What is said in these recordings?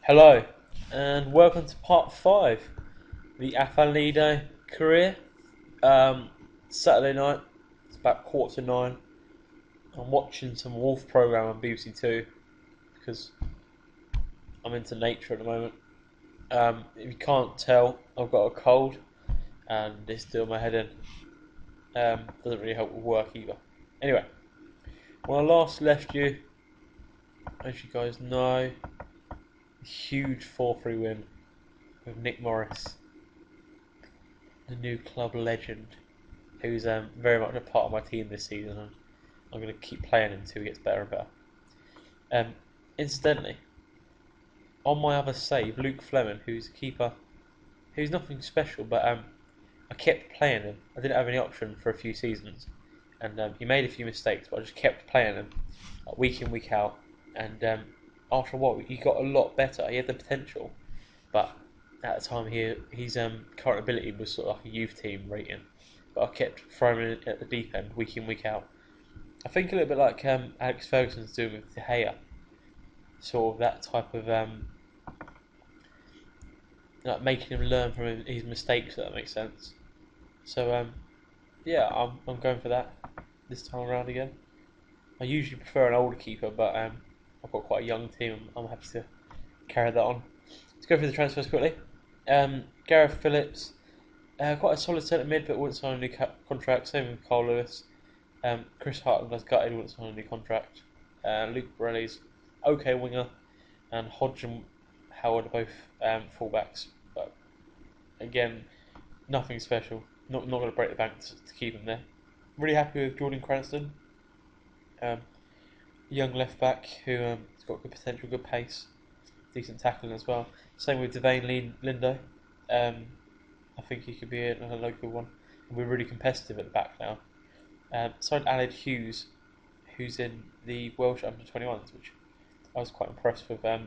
Hello, and welcome to part 5, the Afan Lido career. Um, Saturday night, it's about 8:45. I'm watching some Wolf programme on BBC Two because I'm into nature at the moment. If you can't tell, I've got a cold and it's doing my head in. Doesn't really help with work either. Anyway, when I last left you, as you guys know, a huge 4-3 win with Nick Morris, the new club legend, who's very much a part of my team this season. And I'm going to keep playing him until he gets better and better. Incidentally, on my other save, Luke Fleming, who's a keeper, who's nothing special, but I kept playing him. I didn't have any option for a few seasons, and he made a few mistakes, but I just kept playing him week in, week out. And after a while, he got a lot better. He had the potential, but at the time, his current ability was sort of like a youth team rating. But I kept throwing him at the deep end week in, week out. I think a little bit like Alex Ferguson's doing with De Gea, sort of that type of like making him learn from his mistakes. If that makes sense. So yeah, I'm going for that this time around again. I usually prefer an older keeper, but I've got quite a young team. I'm happy to carry that on. Let's go through the transfers quickly. Gareth Phillips, quite a solid centre mid, but wouldn't sign a new contract. Same with Carl Lewis. Chris Hartland has gutted, wouldn't sign a new contract. Luke Borelli's okay winger, and Hodge and Howard are both fullbacks. But again, nothing special. Not going to break the bank to keep him there. Really happy with Jordan Cranston, um, young left back who has got good potential, good pace, decent tackling as well. Same with Devane Lindo. I think he could be a local one. And we're really competitive at the back now. Signed Aled Hughes, who's in the Welsh under-21s, which I was quite impressed with. Yeah,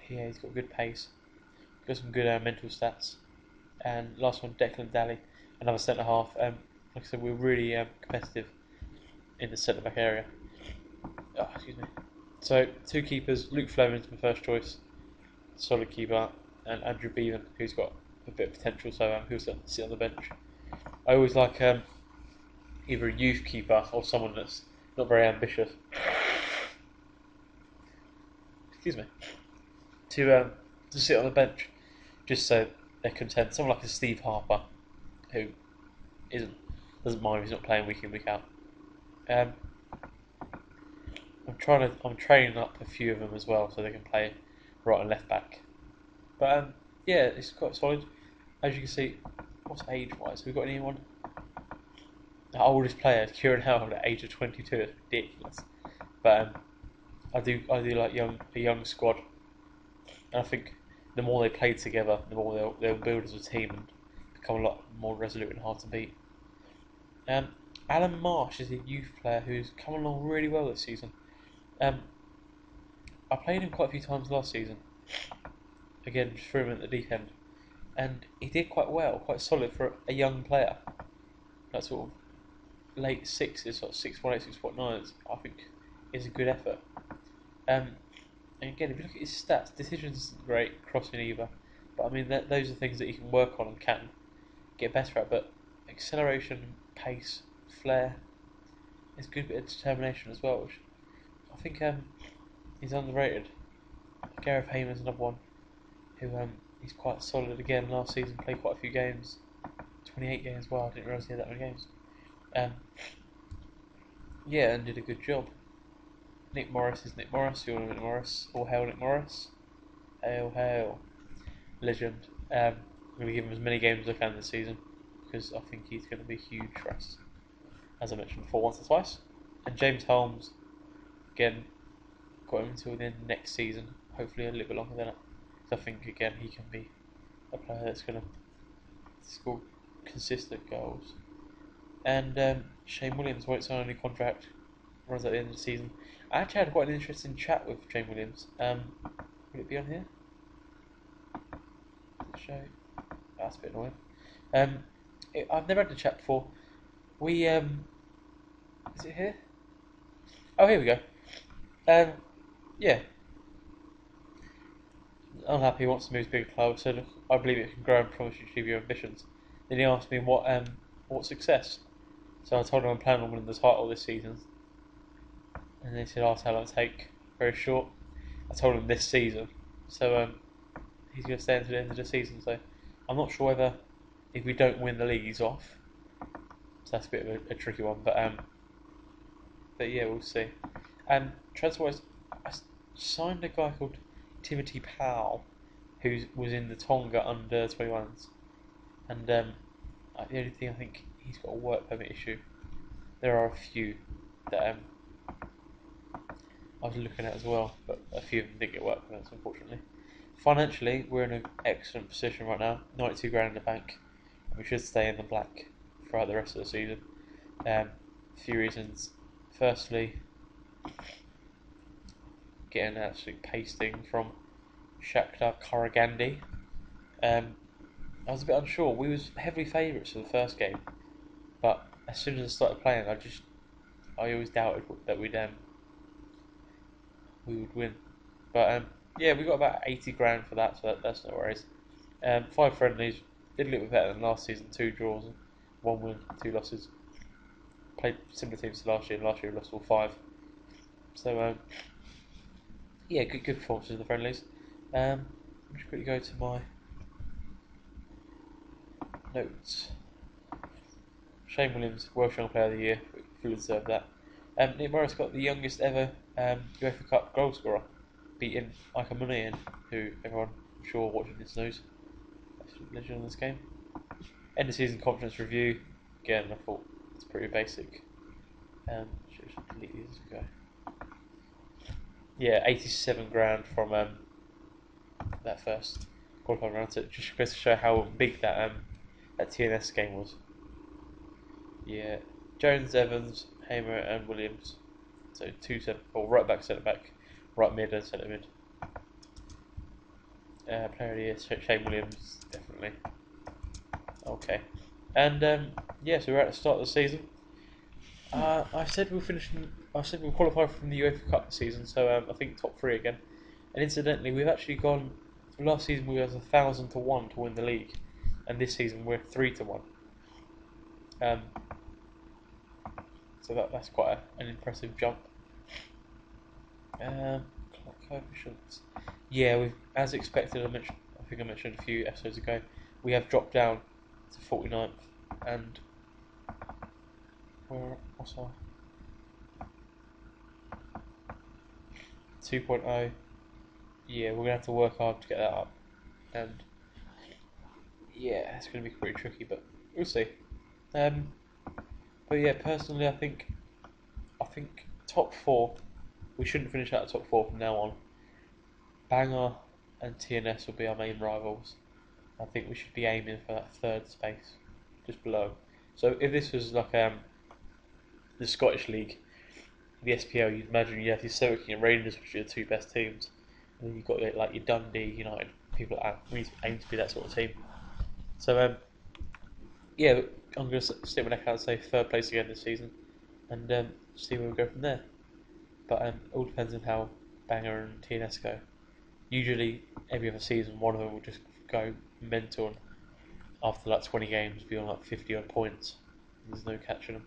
he's got good pace, got some good mental stats. And last one, Declan Daly, another centre half. Like I said, we're really competitive in the centre back area. Oh, excuse me. So two keepers, Luke Fleming's my first choice, solid keeper, and Andrew Bevan, who's got a bit of potential, so he'll sit on the bench. I always like either a youth keeper or someone that's not very ambitious. Excuse me. To sit on the bench, just so they're content. Someone like a Steve Harper, who isn't doesn't mind if he's not playing week in, week out. Um, I'm training up a few of them as well, so they can play right and left back. But yeah, it's quite solid. As you can see, what's age wise? Have we got anyone? Our oldest player, Kieran Howard, at age of 22, is ridiculous. But I do like a young squad, and I think the more they play together, the more they'll build as a team and become a lot more resolute and hard to beat. Um, Alan Marsh is a youth player who's come along really well this season. Um, I played him quite a few times last season. Again, just threw him at the deep end, and he did quite well, quite solid for a young player. That sort of late sixes, sort of 6.8, 6.9s, I think is a good effort. And again, if you look at his stats, decisions isn't great, crossing either. But I mean, those are things that he can work on and can get better at. But acceleration, pace, flair, is a good bit of determination as well, which I think he's underrated. Gareth Hayman's another one who he's quite solid again. Last season, played quite a few games, 28 games. Wow, I didn't realise he had that many games. Um, yeah, and did a good job. Nick Morris is Nick Morris. You want Nick Morris? All hail Nick Morris. Hail, hail. Legend. I'm going to give him as many games as I can this season because I think he's going to be huge for us, as I mentioned before, once or twice. And James Holmes, again, got him until the next season, hopefully a little bit longer than that. So I think, again, he can be a player that's going to score consistent goals. And Shane Williams won't sign a new contract, runs at the end of the season. I actually had quite an interesting chat with Shane Williams. Would it be on here? Show. That's a bit annoying. I've never had the chat before. We is it here? Oh, here we go. Um, yeah. unhappy, wants to move to a bigger club. Said, I believe it can grow and promise you to achieve your ambitions. Then he asked me what success. So I told him I'm planning on winning the title this season. And they said, how long it take? Very short. I told him this season. So he's going to stay until the end of the season. So I'm not sure whether if we don't win the league, he's off. So that's a bit of a tricky one. But yeah, we'll see. And transfer-wise, I signed a guy called Timothy Powell, who was in the Tonga under 21s. And the only thing I think he's got a work permit issue. There are a few that I was looking at as well, but a few of them didn't get work permits, unfortunately. Financially, we're in an excellent position right now. 92 grand in the bank. We should stay in the black throughout the rest of the season. A few reasons. Firstly, getting an absolute pasting from Shakhtar Karagandhi. I was a bit unsure. We was heavily favourites for the first game, but as soon as I started playing, I always doubted that we would win. But yeah, we got about 80 grand for that, so that's no worries. 5 friendlies, did a little bit better than last season. 2 draws, 1 win, 2 losses. Played similar teams to last year. Last year we lost all 5. So yeah, good performances in the friendlies. Let me just quickly go to my notes. Shane Williams, Welsh Young Player of the Year, fully deserved that. Nick Morris got the youngest ever UEFA Cup goal scorer, beating Ika Munian, who everyone I'm sure watching this knows. Absolute legend in this game. End of season confidence review. Again, I thought it's pretty basic. Should just delete these as we go. Yeah, 87 grand from that first qualifying round. So it just goes to show how big that TNS game was. Yeah, Jones, Evans, Hamer, and Williams. So right back, centre back, right mid, and centre mid. Player of the year, Shane Williams, definitely. Okay, and yeah, so we're at the start of the season. I said we'll finish. I said we'll qualify from the UEFA Cup this season, so I think top 3 again. And incidentally, we've actually gone. Last season we was 1,000 to 1 to win the league, and this season we're 3 to 1. Um, so that's quite an impressive jump. Coefficients. Yeah, we've as expected. I think I mentioned a few episodes ago. We have dropped down to 49th, and what's our 2.0? Yeah, we're gonna have to work hard to get that up, and yeah, it's gonna be pretty tricky, but we'll see. Um, but yeah, personally, I think top 4. We shouldn't finish out of top 4 from now on. Banger and TNS will be our main rivals. I think we should be aiming for that 3rd space, just below. So if this was like the Scottish League, the SPL, you'd imagine you have your Celtic and Rangers, which are the 2 best teams, and then you've got like your Dundee, United, people like that. We aim to be that sort of team. So yeah, I'm going to stick my neck out and say 3rd place again this season, and see where we go from there. But it all depends on how Banger and TNS go. Usually, every other season, one of them will just go mental, and after like 20 games, be on like 50 odd points. There's no catching them.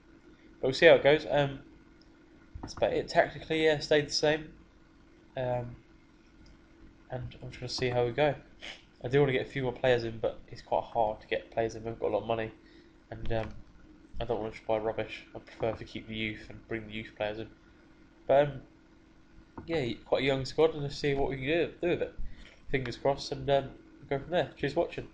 But we'll see how it goes. That's about it. Tactically, yeah, stayed the same. Um, and I'm just going to see how we go. I do want to get a few more players in, but it's quite hard to get players in. We've got a lot of money, and I don't want to just buy rubbish. I prefer to keep the youth and bring the youth players in. But yeah, quite a young squad, and let's see what we can do with it. Fingers crossed, and go from there. Cheers for watching.